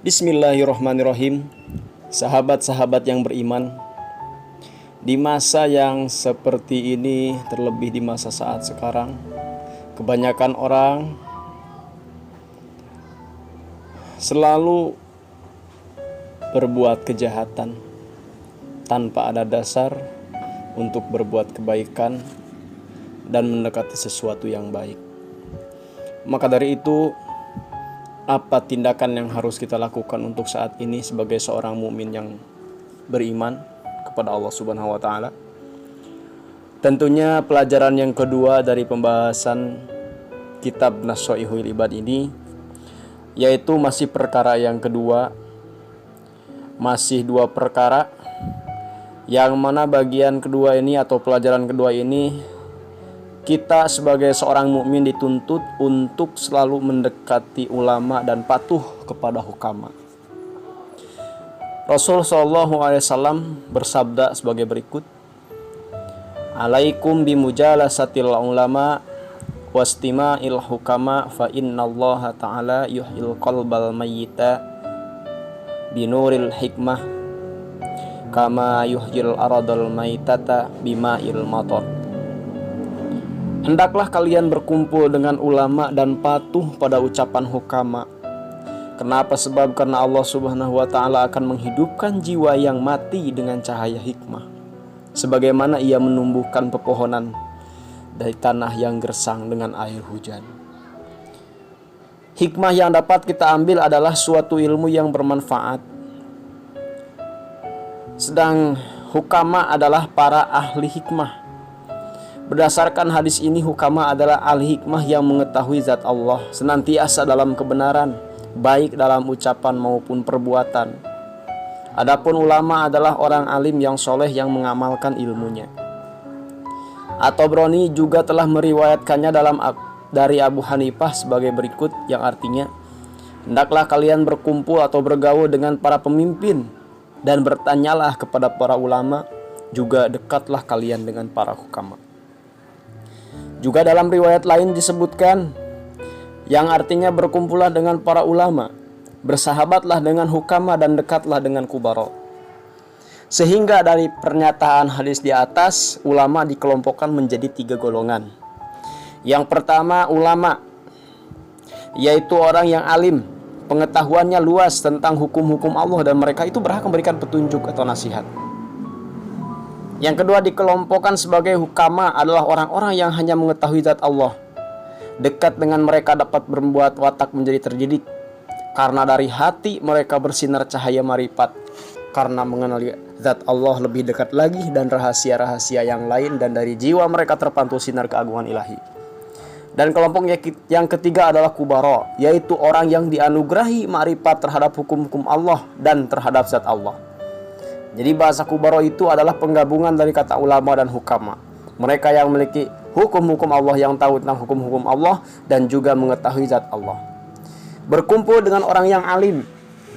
Bismillahirrahmanirrahim. Sahabat-sahabat yang beriman, di masa yang seperti ini, terlebih di masa saat sekarang, kebanyakan orang selalu berbuat kejahatan tanpa ada dasar untuk berbuat kebaikan dan mendekati sesuatu yang baik. Maka dari itu, apa tindakan yang harus kita lakukan untuk saat ini sebagai seorang mukmin yang beriman kepada Allah Subhanahu wa taala? Tentunya pelajaran yang kedua dari pembahasan kitab Nasha'ihul Ibad ini, yaitu masih perkara yang kedua, masih dua perkara, yang mana bagian kedua ini atau pelajaran kedua ini, kita sebagai seorang mukmin dituntut untuk selalu mendekati ulama dan patuh kepada hukama. Rasul SAW bersabda sebagai berikut: Alaikum bimujalasatil ulama wastima'il hukama fa innallaha ta'ala yuhyil qalbal mayyita binuril hikmah kama yuhyil aradal maitata bima'il matar. Hendaklah kalian berkumpul dengan ulama dan patuh pada ucapan hukama. Kenapa? Sebab karena Allah Subhanahu wa taala akan menghidupkan jiwa yang mati dengan cahaya hikmah, sebagaimana Ia menumbuhkan pepohonan dari tanah yang gersang dengan air hujan. Hikmah yang dapat kita ambil adalah suatu ilmu yang bermanfaat. Sedang hukama adalah para ahli hikmah. Berdasarkan hadis ini, hukama adalah ahli hikmah yang mengetahui zat Allah, senantiasa dalam kebenaran, baik dalam ucapan maupun perbuatan. Adapun ulama adalah orang alim yang soleh yang mengamalkan ilmunya. At-Tabrani juga telah meriwayatkannya dari Abu Hanifah sebagai berikut, yang artinya, hendaklah kalian berkumpul atau bergaul dengan para pemimpin dan bertanyalah kepada para ulama, juga dekatlah kalian dengan para hukama. Juga dalam riwayat lain disebutkan, yang artinya berkumpullah dengan para ulama, bersahabatlah dengan hukama, dan dekatlah dengan kubara. Sehingga dari pernyataan hadis di atas, ulama dikelompokkan menjadi 3 golongan. Yang pertama, ulama, yaitu orang yang alim, pengetahuannya luas tentang hukum-hukum Allah, dan mereka itu berhak memberikan petunjuk atau nasihat. Yang kedua dikelompokkan sebagai hukama adalah orang-orang yang hanya mengetahui zat Allah. Dekat dengan mereka dapat membuat watak menjadi terdidik, karena dari hati mereka bersinar cahaya marifat, karena mengenali zat Allah lebih dekat lagi dan rahasia-rahasia yang lain, dan dari jiwa mereka terpantul sinar keagungan ilahi. Dan kelompok yang ketiga adalah kubara, yaitu orang yang dianugerahi marifat terhadap hukum-hukum Allah dan terhadap zat Allah. Jadi bahasa kubara itu adalah penggabungan dari kata ulama dan hukama. Mereka yang memiliki hukum-hukum Allah, yang tahu tentang hukum-hukum Allah dan juga mengetahui zat Allah. Berkumpul dengan orang yang alim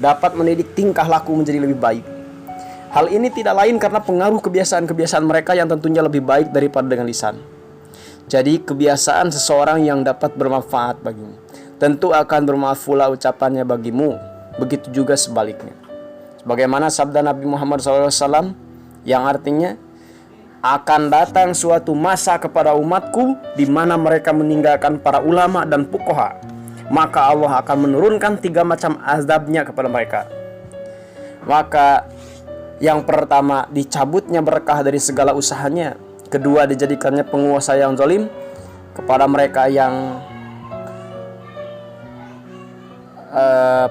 dapat mendidik tingkah laku menjadi lebih baik. Hal ini tidak lain karena pengaruh kebiasaan-kebiasaan mereka yang tentunya lebih baik daripada dengan lisan. Jadi kebiasaan seseorang yang dapat bermanfaat bagimu, tentu akan bermanfaat pula ucapannya bagimu. Begitu juga sebaliknya. Sebagaimana sabda Nabi Muhammad SAW yang artinya, akan datang suatu masa kepada umatku di mana mereka meninggalkan para ulama dan fuqaha, maka Allah akan menurunkan 3 macam azabnya kepada mereka. Maka yang pertama, dicabutnya berkah dari segala usahanya. Kedua, dijadikannya penguasa yang zalim kepada mereka yang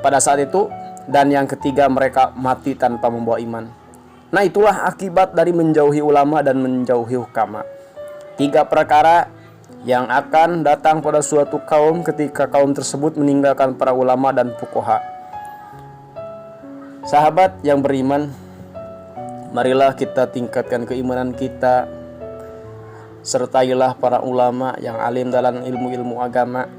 pada saat itu. Dan yang ketiga, mereka mati tanpa membawa iman. Nah, itulah akibat dari menjauhi ulama dan menjauhi hukama. 3 perkara yang akan datang pada suatu kaum ketika kaum tersebut meninggalkan para ulama dan fuqaha. Sahabat yang beriman, marilah kita tingkatkan keimanan kita. Sertailah para ulama yang alim dalam ilmu-ilmu agama.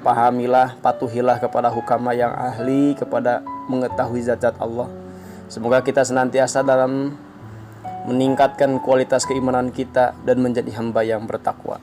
Pahamilah, patuhilah kepada hukama yang ahli kepada mengetahui zat-zat Allah. Semoga kita senantiasa dalam meningkatkan kualitas keimanan kita dan menjadi hamba yang bertakwa.